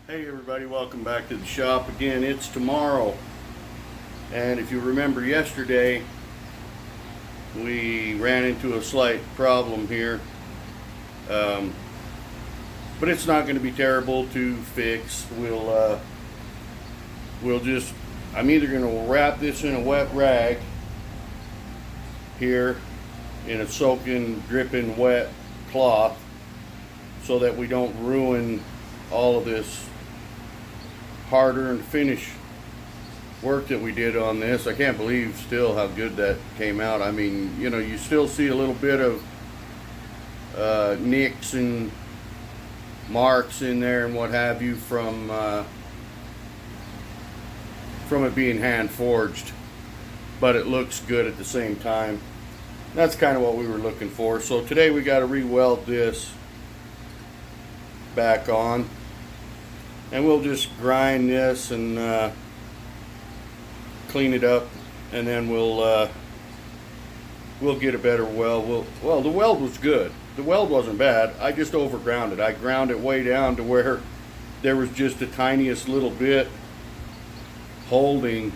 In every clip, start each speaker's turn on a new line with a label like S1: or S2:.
S1: Hey everybody, welcome back to the shop again. It's tomorrow, and if you remember yesterday we ran into a slight problem here, but it's not going to be terrible to fix. I'm either going to wrap this in a wet rag here in a soaking, dripping wet cloth so that we don't ruin all of this hard-earned finish work that we did on this. I can't believe still how good that came out. I mean, you know, you still see a little bit of nicks and marks in there and what have you from it being hand forged, but it looks good at the same time. That's kind of what we were looking for. So today we got to re-weld this back on, and we'll just grind this and clean it up, and then we'll get a better weld. Well, the weld was good. The weld wasn't bad. I just overground it. I ground it way down to where there was just the tiniest little bit holding,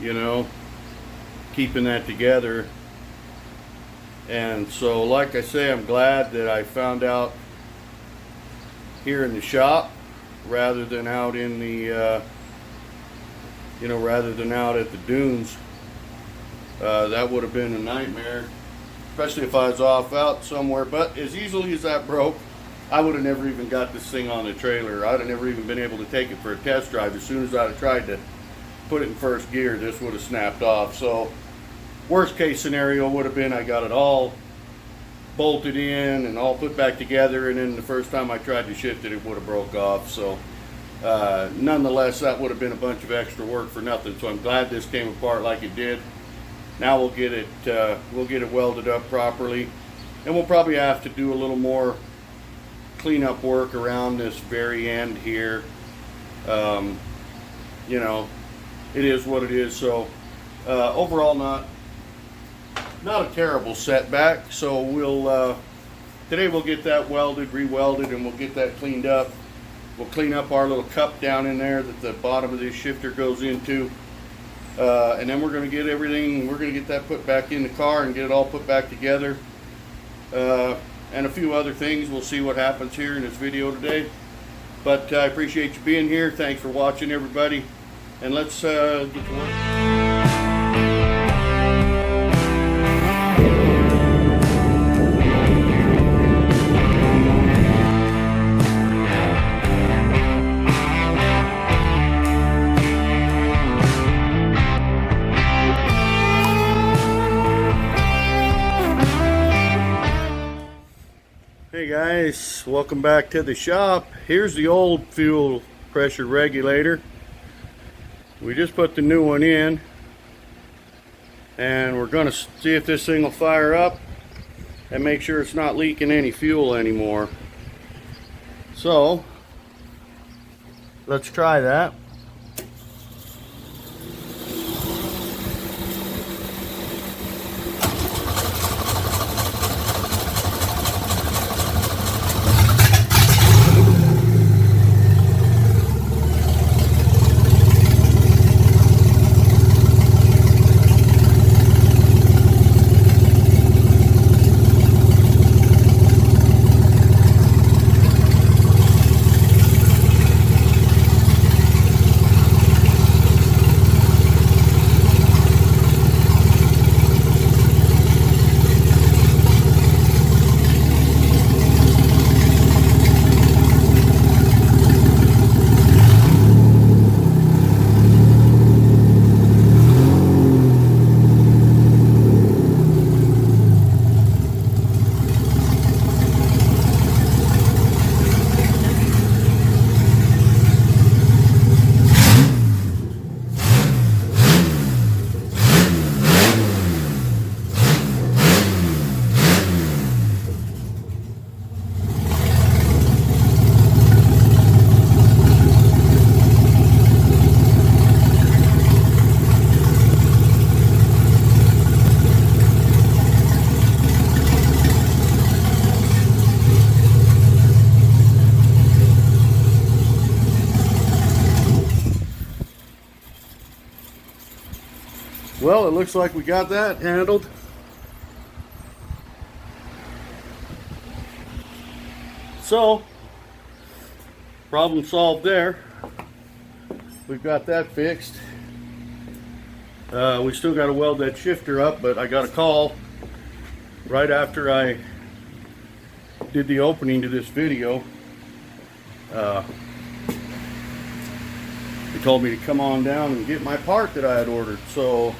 S1: you know, keeping that together. And so, like I say, I'm glad that I found out here in the shop rather than out in the rather than out at the dunes. That would have been a nightmare, especially if I was off out somewhere. But as easily as that broke, I would have never even got this thing on the trailer. I'd have never even been able to take it for a test drive. As soon as I'd have tried to put it in first gear, this would have snapped off. So worst case scenario would have been I got it all bolted in and all put back together, and then the first time I tried to shift it, it would have broke off. So nonetheless, that would have been a bunch of extra work for nothing. So I'm glad this came apart like it did. Now we'll get it welded up properly, and we'll probably have to do a little more cleanup work around this very end here. You know, it is what it is. So overall, not a terrible setback. So today we'll get that welded, re-welded, and we'll get that cleaned up. We'll clean up our little cup down in there that the bottom of this shifter goes into, and then we're going to get everything. We're going to get that put back in the car and get it all put back together, and a few other things. We'll see what happens here in this video today. But I appreciate you being here. Thanks for watching, everybody, and let's get to work. Hey guys, welcome back to the shop. Here's the old fuel pressure regulator. We just put the new one in, and we're going to see if this thing will fire up and make sure it's not leaking any fuel anymore. So let's try that. Well, it looks like we got that handled. So, problem solved there. We've got that fixed. We still got to weld that shifter up, but I got a call right after I did the opening to this video. They told me to come on down and get my part that I had ordered, so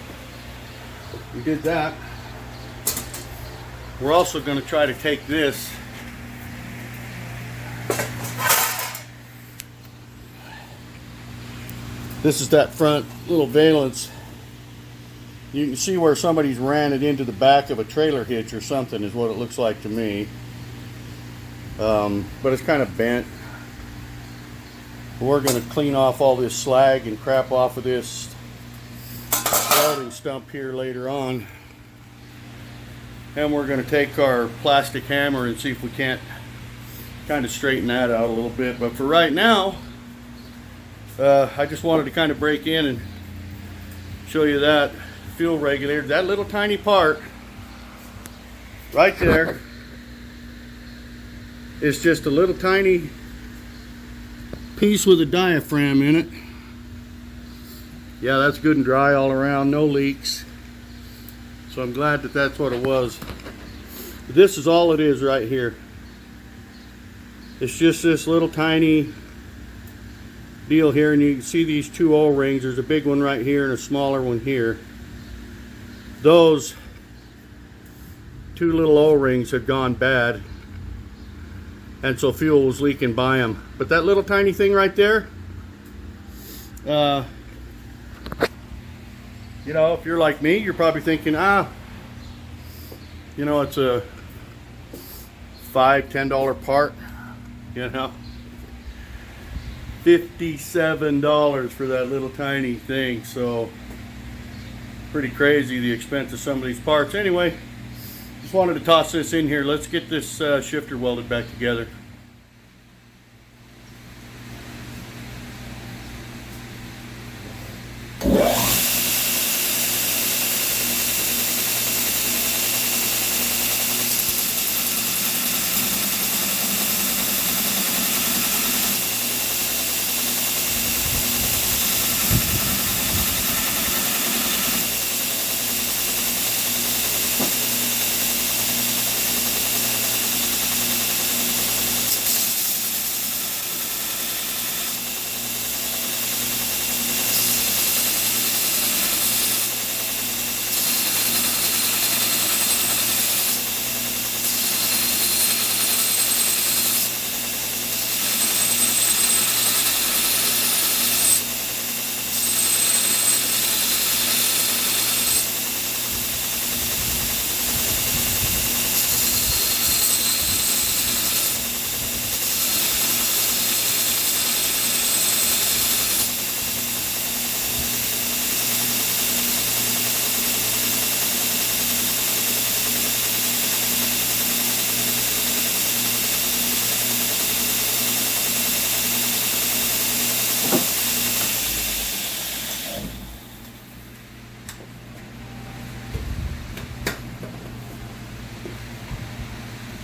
S1: we did that. We're also going to try to take this is that front little valance. You can see where somebody's ran it into the back of a trailer hitch or something is what it looks like to me. But it's kind of bent. We're going to clean off all this slag and crap off of this welding stump here later on. And we're going to take our plastic hammer and see if we can't kind of straighten that out a little bit. But for right now, I just wanted to kind of break in and show you that fuel regulator. That little tiny part right there is just a little tiny piece with a diaphragm in it. Yeah, that's good and dry all around, no leaks. So I'm glad that that's what it was. This is all it is right here. It's just this little tiny deal here, and you can see these two O-rings. There's a big one right here and a smaller one here. Those two little O-rings had gone bad, and so fuel was leaking by them. But that little tiny thing right there, you know, if you're like me, you're probably thinking, you know, it's a $5–10 part, you know. $57 for that little tiny thing. So pretty crazy the expense of some of these parts. Anyway, just wanted to toss this in here. Let's get this shifter welded back together.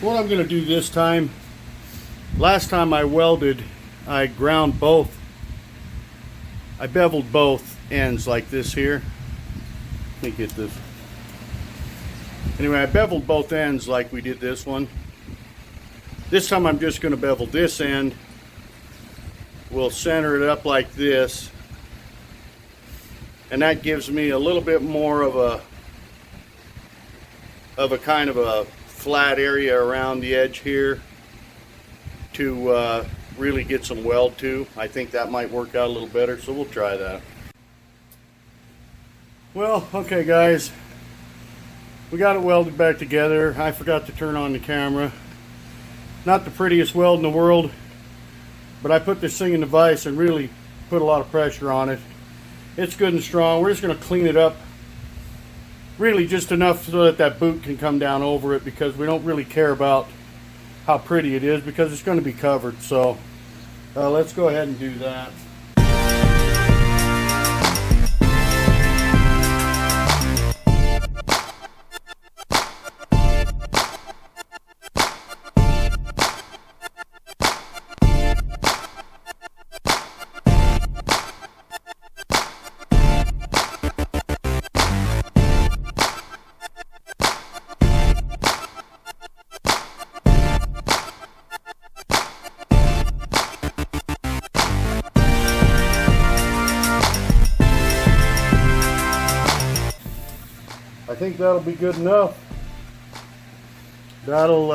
S1: What I'm going to do this time, last time I welded, I ground both, I beveled both ends like this here. Let me get this. Anyway, I beveled both ends like we did this one. This time I'm just going to bevel this end. We'll center it up like this, and that gives me a little bit more of a kind of a flat area around the edge here to really get some weld to. I think that might work out a little better, so we'll try that. Well, okay guys, we got it welded back together. I forgot to turn on the camera. Not the prettiest weld in the world, but I put this thing in the vise and really put a lot of pressure on it. It's good and strong. We're just going to clean it up, really just enough so that that boot can come down over it, because we don't really care about how pretty it is because it's going to be covered. So let's go ahead and do that. think that'll be good enough. That'll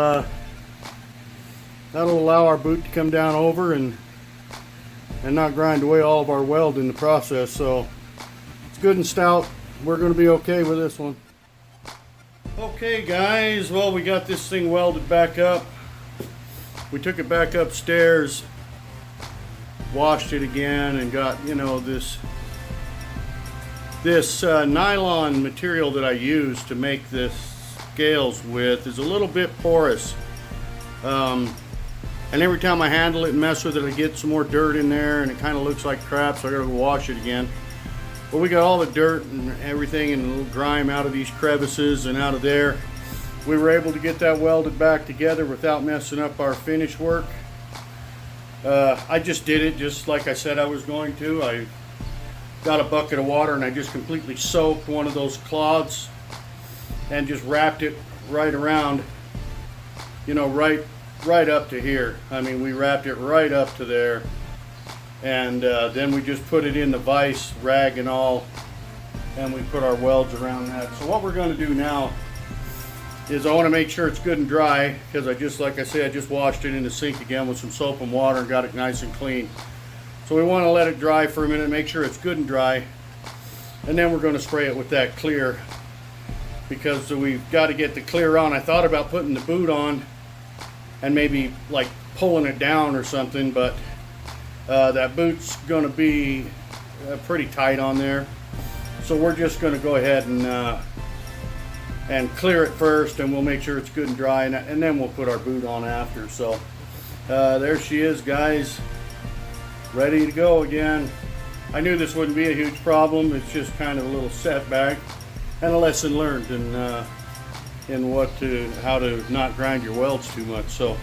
S1: allow our boot to come down over and not grind away all of our weld in the process. So it's good and stout. We're going to be okay with this one. Okay guys, well, we got this thing welded back up. We took it back upstairs, washed it again, and got, you know, this nylon material that I use to make this scales with is a little bit porous. And every time I handle it and mess with it, I get some more dirt in there and it kind of looks like crap, so I gotta go wash it again. But we got all the dirt and everything and a little grime out of these crevices and out of there. We were able to get that welded back together without messing up our finish work. I just did it just like I said I was going to. I got a bucket of water and I just completely soaked one of those cloths and just wrapped it right around, you know, right up to here. I mean, we wrapped it right up to there, and then we just put it in the vise, rag and all, and we put our welds around that. So what we're going to do now is I want to make sure it's good and dry, because like I said, I just washed it in the sink again with some soap and water and got it nice and clean. So we want to let it dry for a minute, make sure it's good and dry, and then we're going to spray it with that clear, because we've got to get the clear on. I thought about putting the boot on and maybe like pulling it down or something, but that boot's going to be pretty tight on there. So we're just going to go ahead and clear it first, and we'll make sure it's good and dry, and then we'll put our boot on after. So there she is, guys, ready to go again. I knew this wouldn't be a huge problem. It's just kind of a little setback and a lesson learned in how to not grind your welds too much. So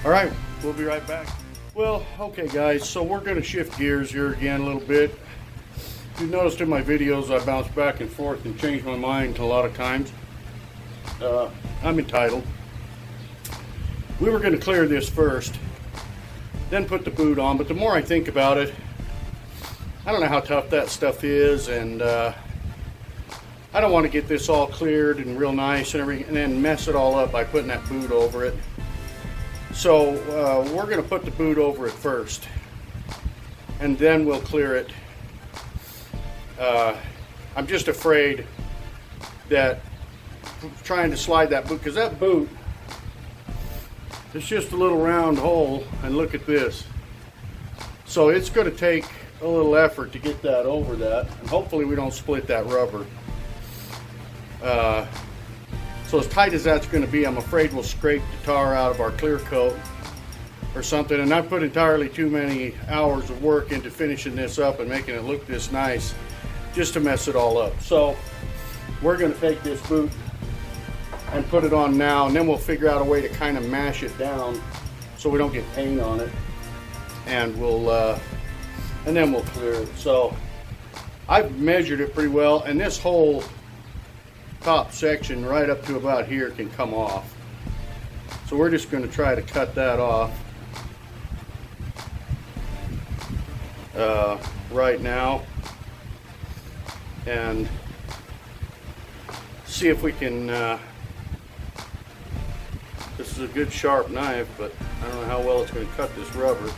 S1: all right, we'll be right back. Well, okay guys, so we're going to shift gears here again a little bit. You've noticed in my videos I bounce back and forth and change my mind a lot of times. I'm entitled. We were going to clear this first, then put the boot on, but the more I think about it, I don't know how tough that stuff is, and I don't want to get this all cleared and real nice and everything and then mess it all up by putting that boot over it. So we're going to put the boot over it first, and then we'll clear it. I'm just afraid that trying to slide that boot, because that boot, it's just a little round hole, and look at this. So it's going to take a little effort to get that over that, and hopefully we don't split that rubber. So as tight as that's going to be, I'm afraid we'll scrape the tar out of our clear coat or something, and not put entirely too many hours of work into finishing this up and making it look this nice, just to mess it all up. So we're going to take this boot and put it on now, and then we'll figure out a way to kind of mash it down so we don't get paint on it, and then we'll clear it. So I've measured it pretty well, and this whole top section right up to about here can come off. So we're just going to try to cut that off right now and see if we can this is a good sharp knife, but I don't know how well it's going to cut this rubber.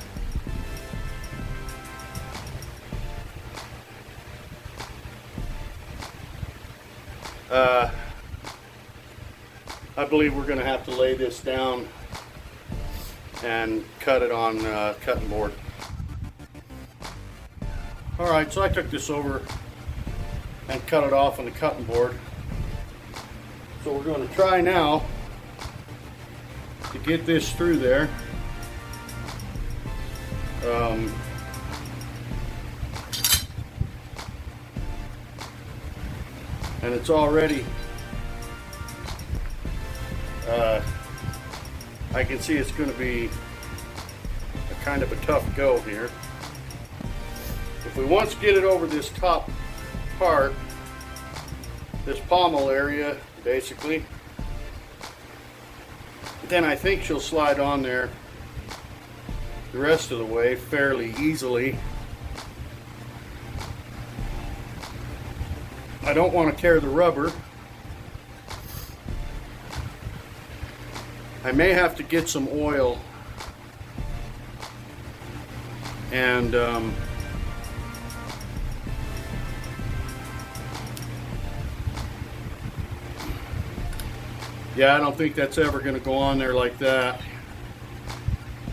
S1: I believe we're going to have to lay this down and cut it on cutting board. Alright, so I took this over and cut it off on the cutting board. So we're going to try now to get this through there. And it's already I can see it's going to be a kind of a tough go here. If we once get it over this top part, this pommel area basically, then I think she'll slide on there the rest of the way fairly easily. I don't want to tear the rubber, I may have to get some oil and yeah, I don't think that's ever going to go on there like that.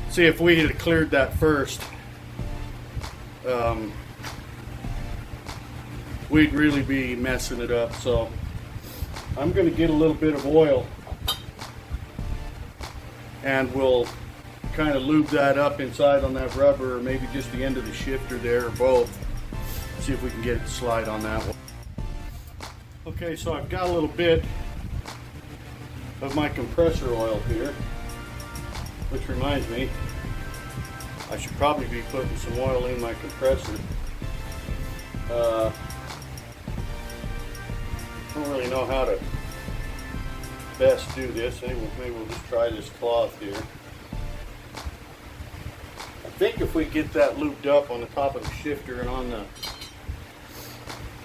S1: See, if we had cleared that first, we'd really be messing it up. So I'm going to get a little bit of oil and we'll kind of lube that up inside on that rubber, or maybe just the end of the shifter there, or both. See if we can get it to slide on that one. Okay, so I've got a little bit of my compressor oil here, which reminds me, I should probably be putting some oil in my compressor. I don't really know how to best do this. Anyway, maybe we'll just try this cloth here. I think if we get that lubed up on the top of the shifter and on the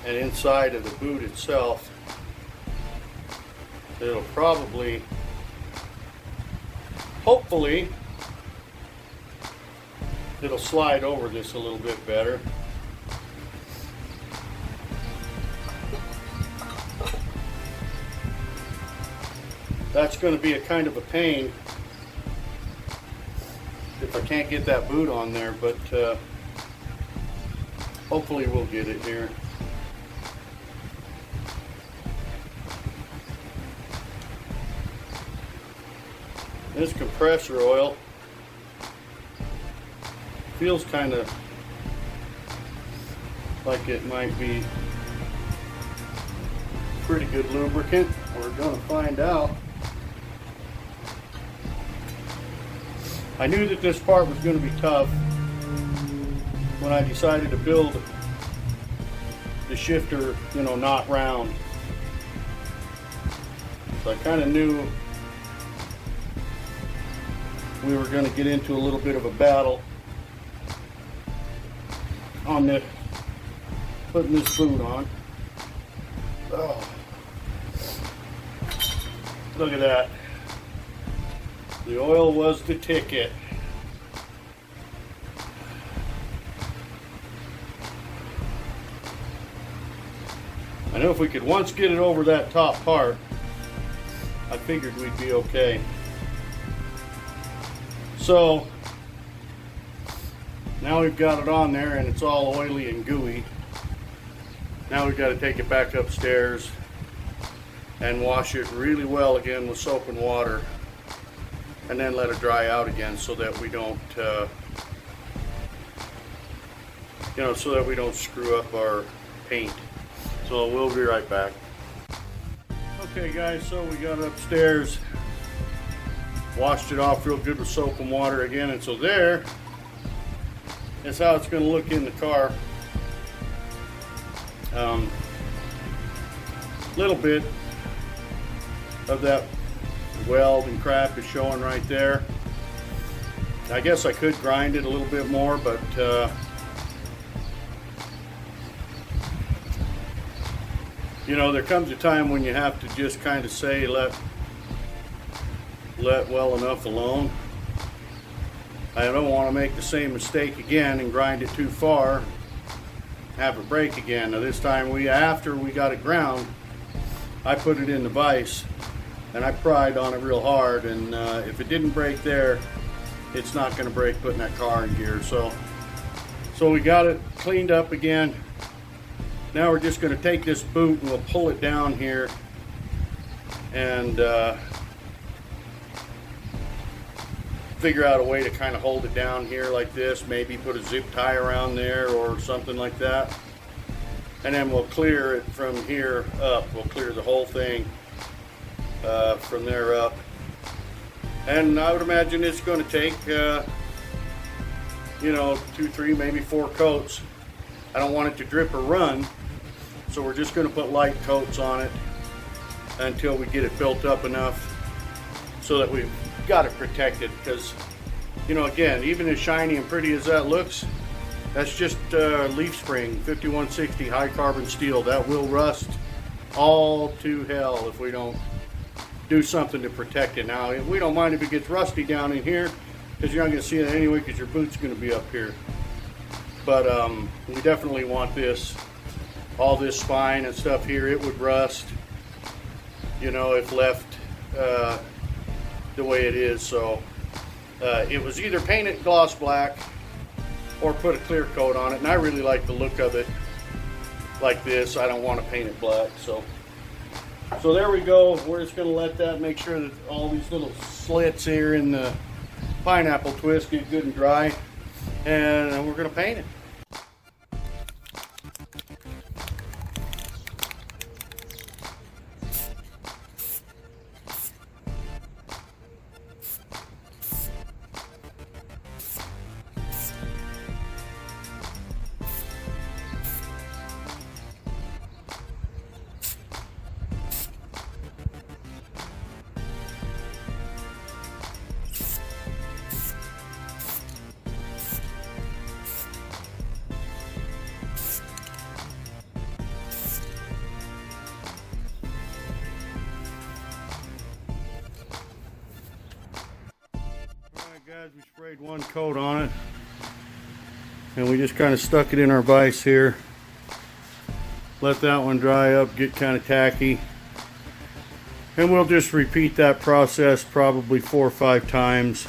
S1: and inside of the boot itself, it'll probably, hopefully, it'll slide over this a little bit better. That's going to be a kind of a pain if I can't get that boot on there, but hopefully we'll get it here. This compressor oil feels kind of like it might be pretty good lubricant. We're going to find out. I knew that this part was going to be tough when I decided to build the shifter, you know, not round. So I kind of knew we were going to get into a little bit of a battle on this, putting this boot on. Oh. Look at that. The oil was the ticket. I know if we could once get it over that top part, I figured we'd be okay. So now we've got it on there and it's all oily and gooey. Now we've got to take it back upstairs and wash it really well again with soap and water, and then let it dry out again so that we don't so that we don't screw up our paint. So we'll be right back. Okay guys, so we got it upstairs, washed it off real good with soap and water again, and so there is how it's going to look in the car. Little bit of that weld and crap is showing right there. I guess I could grind it a little bit more, but you know, there comes a time when you have to just kind of say let well enough alone. I don't want to make the same mistake again and grind it too far, have it break again. Now this time, after we got it ground, I put it in the vise and I pried on it real hard, and if it didn't break there, it's not going to break putting that car in gear. So we got it cleaned up again. Now we're just going to take this boot and we'll pull it down here and figure out a way to kind of hold it down here like this. Maybe put a zip tie around there or something like that. And then we'll clear it from here up. We'll clear the whole thing from there up. And I would imagine it's going to take, you know, 2, 3, maybe 4 coats. I don't want it to drip or run, so we're just going to put light coats on it until we get it built up enough so that we've got it protected. Because, you know, again, even as shiny and pretty as that looks, that's just leaf spring 5160 high carbon steel. That will rust all to hell if we don't do something to protect it. Now, we don't mind if it gets rusty down in here, because you're not going to see it anyway, because your boot's going to be up here. But we definitely want this, all this spine and stuff here, it would rust, you know, if left the way it is. So it was either painted gloss black or put a clear coat on it, and I really like the look of it like this. I don't want to paint it black. So there we go. We're just going to let that, make sure that all these little slits here in the pineapple twist get good and dry, and then we're going to paint it. Guys, we sprayed one coat on it, and we just kind of stuck it in our vise here. Let that one dry up, get kind of tacky, and we'll just repeat that process probably 4 or 5 times.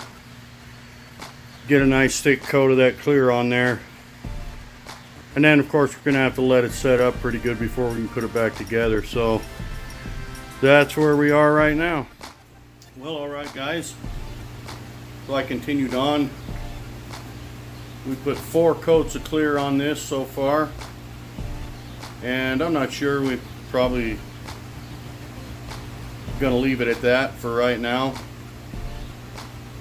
S1: Get a nice thick coat of that clear on there, and then of course we're going to have to let it set up pretty good before we can put it back together. So that's where we are right now. Well, alright guys, so I continued on. We put 4 coats of clear on this so far, and I'm not sure, we probably gonna leave it at that for right now.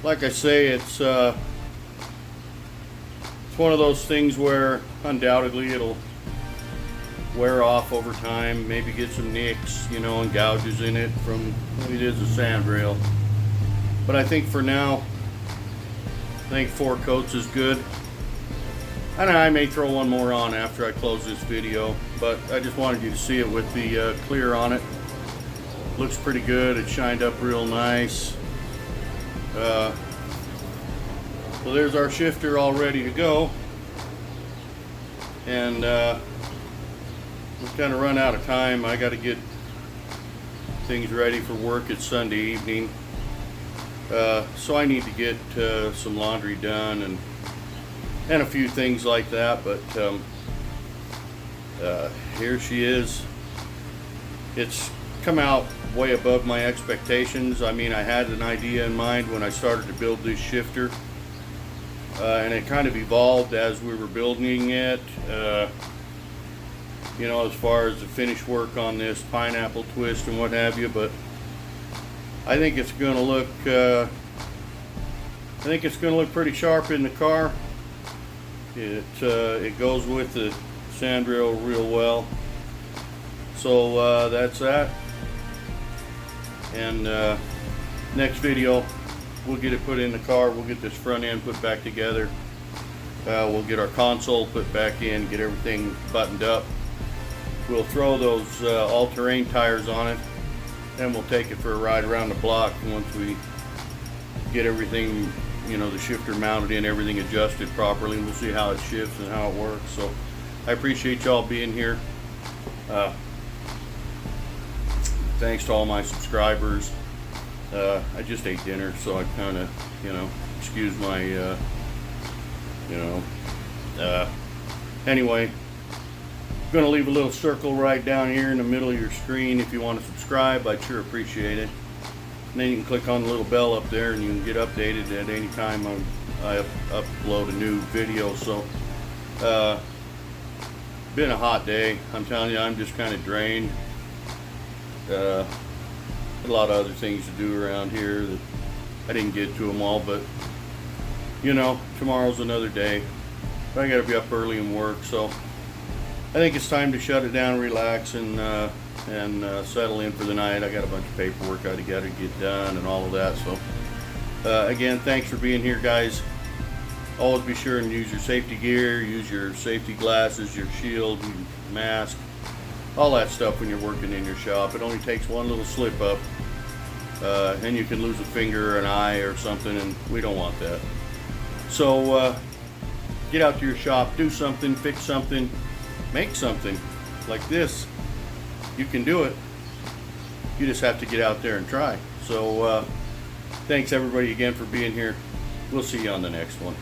S1: Like I say, it's one of those things where undoubtedly it'll wear off over time, maybe get some nicks, you know, and gouges in it from, it is a Sandrail. But I think for now, I think 4 coats is good. And I may throw one more on after I close this video, but I just wanted you to see it with the clear on it. Looks pretty good. It shined up real nice. So there's our shifter all ready to go. And we've kind of run out of time. I got to get things ready for work. It's Sunday evening. So I need to get some laundry done and a few things like that, but here she is. It's come out way above my expectations. I mean, I had an idea in mind when I started to build this shifter, and it kind of evolved as we were building it, you know, as far as the finish work on this pineapple twist and what have you. But I think it's going to look pretty sharp in the car. It goes with the Sandrail real well. So that's that. And next video, we'll get it put in the car. We'll get this front end put back together. We'll get our console put back in, get everything buttoned up. We'll throw those all-terrain tires on it, and we'll take it for a ride around the block once we get everything, you know, the shifter mounted in, everything adjusted properly, and we'll see how it shifts and how it works. So I appreciate y'all being here. Thanks to all my subscribers. I just ate dinner, so I kind of, you know, excuse my, anyway, I'm going to leave a little circle right down here in the middle of your screen if you want to subscribe. I'd sure appreciate it. And then you can click on the little bell up there and you can get updated at any time I upload a new video. So, been a hot day. I'm telling you, I'm just kind of drained. A lot of other things to do around here that I didn't get to them all, but you know, tomorrow's another day. But I got to be up early and work, so I think it's time to shut it down, relax, and settle in for the night. I got a bunch of paperwork I got to get done and all of that. So again, thanks for being here, guys. Always be sure and use your safety gear, use your safety glasses, your shield, your mask, all that stuff when you're working in your shop. It only takes one little slip up and you can lose a finger or an eye or something, and we don't want that. So get out to your shop, do something, fix something, make something like this. You can do it. You just have to get out there and try. So thanks everybody again for being here. We'll see you on the next one.